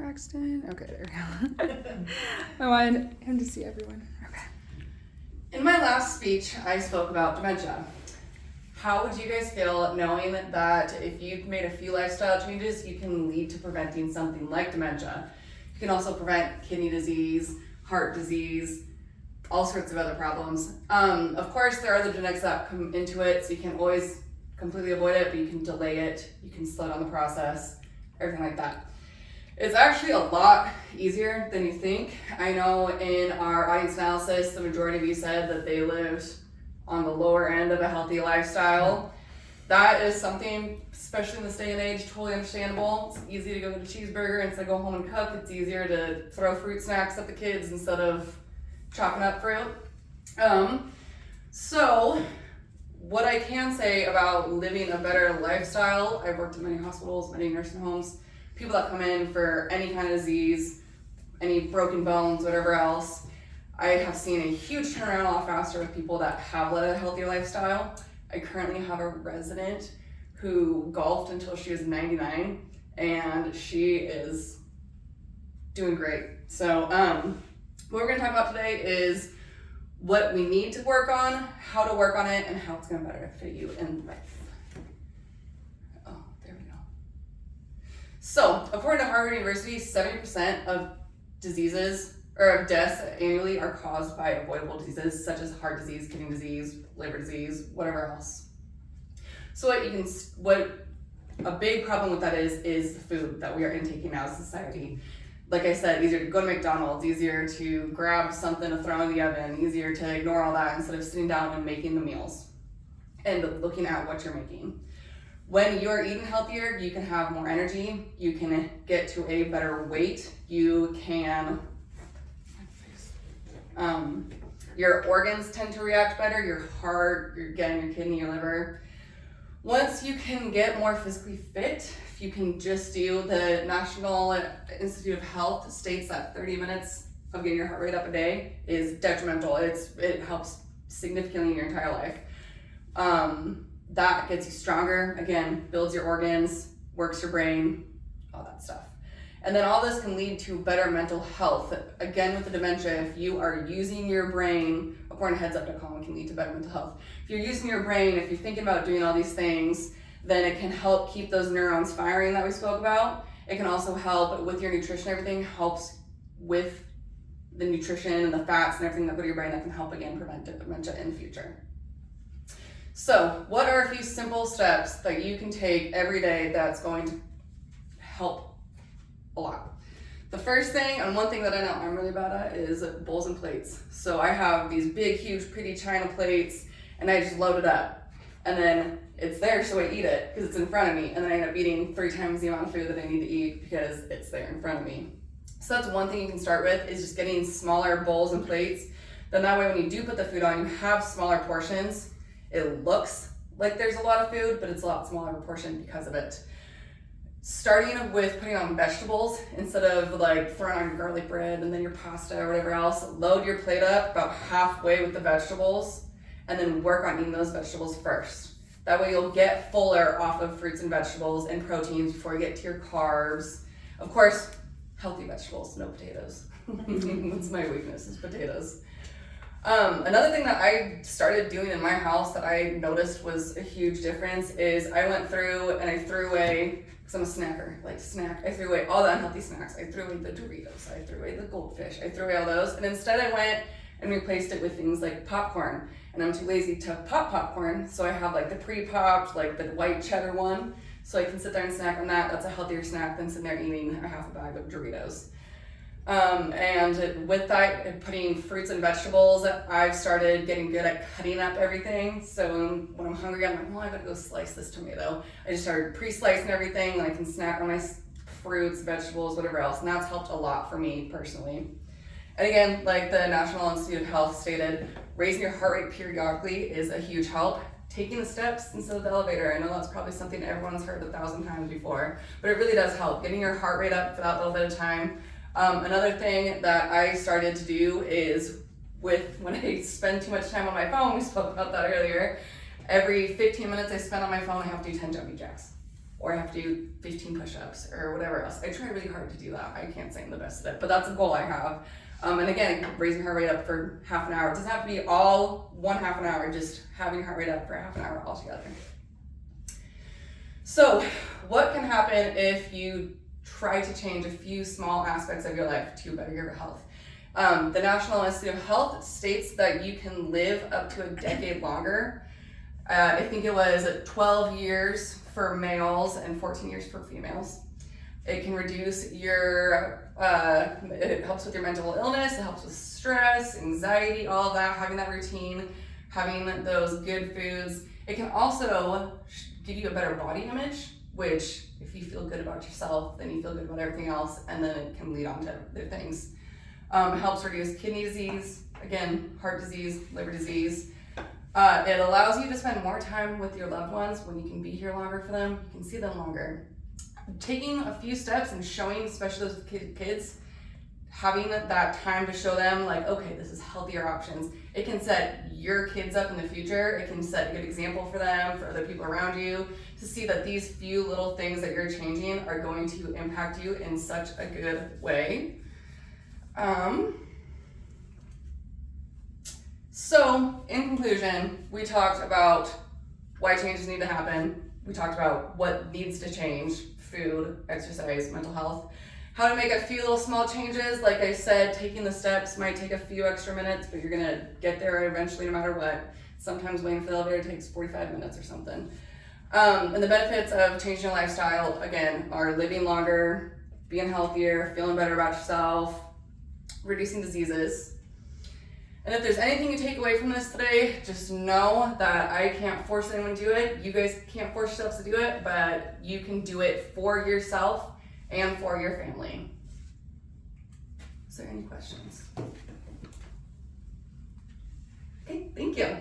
Braxton. Okay, there we go. I wanted him to see everyone. Okay. In my last speech, I spoke about dementia. How would you guys feel knowing that if you've made a few lifestyle changes, you can lead to preventing something like dementia? You can also prevent kidney disease, heart disease, all sorts of other problems. Of course, there are the genetics that come into it, so you can't always completely avoid it, but you can delay it, you can slow down the process, everything like that. It's actually a lot easier than you think. I know in our audience analysis, the majority of you said that they lived on the lower end of a healthy lifestyle. That is something, especially in this day and age, totally understandable. It's easy to go get a cheeseburger instead of go home and cook. It's easier to throw fruit snacks at the kids instead of chopping up fruit. So what I can say about living a better lifestyle, I've worked in many hospitals, many nursing homes, people that come in for any kind of disease, any broken bones, whatever else, I have seen a huge turnaround a lot faster with people that have led a healthier lifestyle. I currently have a resident who golfed until she was 99, and she is doing great. So what we're gonna talk about today is what we need to work on, how to work on it, and how it's gonna better fit you in life. Oh, there we go. So according to Harvard University, 70% of diseases or of deaths annually are caused by avoidable diseases such as heart disease, kidney disease, liver disease, whatever else. So what a big problem with that is the food that we are intaking now as a society. Like I said, easier to go to McDonald's, easier to grab something to throw in the oven, easier to ignore all that instead of sitting down and making the meals and looking at what you're making. When you're eating healthier, you can have more energy, you can get to a better weight, you can your organs tend to react better, your heart, your kidney, your liver. Once you can get more physically fit, if you can just do, the National Institute of Health states that 30 minutes of getting your heart rate up a day is detrimental. It helps significantly in your entire life. That gets you stronger, again, builds your organs, works your brain, all that stuff. And then all this can lead to better mental health. Again, with the dementia, if you are using your brain, according to headsup.com, it can lead to better mental health. If you're using your brain, if you're thinking about doing all these things, then it can help keep those neurons firing that we spoke about. It can also help with your nutrition, everything helps with the nutrition and the fats and everything that go to your brain that can help, again, prevent dementia in the future. So, what are a few simple steps that you can take every day that's going to help a lot? The first thing, and one thing that I know I'm really bad at, is bowls and plates. So I have these big, huge, pretty china plates, and I just load it up. And then it's there, so I eat it, because it's in front of me, and then I end up eating 3 times the amount of food that I need to eat because it's there in front of me. So that's one thing you can start with, is just getting smaller bowls and plates. Then that way when you do put the food on, you have smaller portions. It looks like there's a lot of food, but it's a lot smaller proportion because of it. Starting with putting on vegetables instead of like throwing on your garlic bread and then your pasta or whatever else. Load your plate up about halfway with the vegetables and then work on eating those vegetables first. That way you'll get fuller off of fruits and vegetables and proteins before you get to your carbs. Of course, healthy vegetables, no potatoes. That's my weakness, is potatoes. Another thing that I started doing in my house that I noticed was a huge difference is I went through and I threw away, because I'm a snacker, I threw away all the unhealthy snacks. I threw away the Doritos, I threw away the goldfish, I threw away all those, and instead I went and replaced it with things like popcorn. And I'm too lazy to pop popcorn, so I have like the pre-popped, like the white cheddar one, so I can sit there and snack on that. That's a healthier snack than sitting there eating a half a bag of Doritos. And with that, putting fruits and vegetables, I've started getting good at cutting up everything. So when I'm hungry, I'm like, well, I gotta go slice this tomato. I just started pre-slicing everything, and I can snack on my fruits, vegetables, whatever else. And that's helped a lot for me personally. And again, like the National Institute of Health stated, raising your heart rate periodically is a huge help. Taking the steps instead of the elevator. I know that's probably something everyone's heard 1,000 times before, but it really does help. Getting your heart rate up for that little bit of time. Another thing that I started to do is when I spend too much time on my phone, we spoke about that earlier, every 15 minutes I spend on my phone, I have to do 10 jumping jacks. or I have to do 15 push-ups or whatever else. I try really hard to do that. I can't say I'm the best at it, but that's a goal I have. And again, raising heart rate up for half an hour. It doesn't have to be all one half an hour, just having heart rate up for half an hour altogether. So what can happen if you try to change a few small aspects of your life to better your health? The National Institute of Health states that you can live up to a decade longer. I think it was 12 years for males and 14 years for females. It can reduce your, it helps with your mental illness, it helps with stress, anxiety, all of that, having that routine, having those good foods. It can also give you a better body image, which if you feel good about yourself, then you feel good about everything else, and then it can lead on to other things. It helps reduce kidney disease, again, heart disease, liver disease. It allows you to spend more time with your loved ones when you can be here longer for them, you can see them longer. Taking a few steps and showing, especially those kids, having that time to show them like, okay, this is healthier options. It can set your kids up in the future. It can set a good example for them, for other people around you, to see that these few little things that you're changing are going to impact you in such a good way. So in conclusion, we talked about why changes need to happen. We talked about what needs to change: food, exercise, mental health. How to make a few little small changes. Like I said, taking the steps might take a few extra minutes, but you're gonna get there eventually no matter what. Sometimes waiting for the elevator takes 45 minutes or something. And the benefits of changing your lifestyle, again, are living longer, being healthier, feeling better about yourself, reducing diseases. And if there's anything you take away from this today, just know that I can't force anyone to do it. You guys can't force yourselves to do it, but you can do it for yourself and for your family. Is there any questions? Okay, thank you.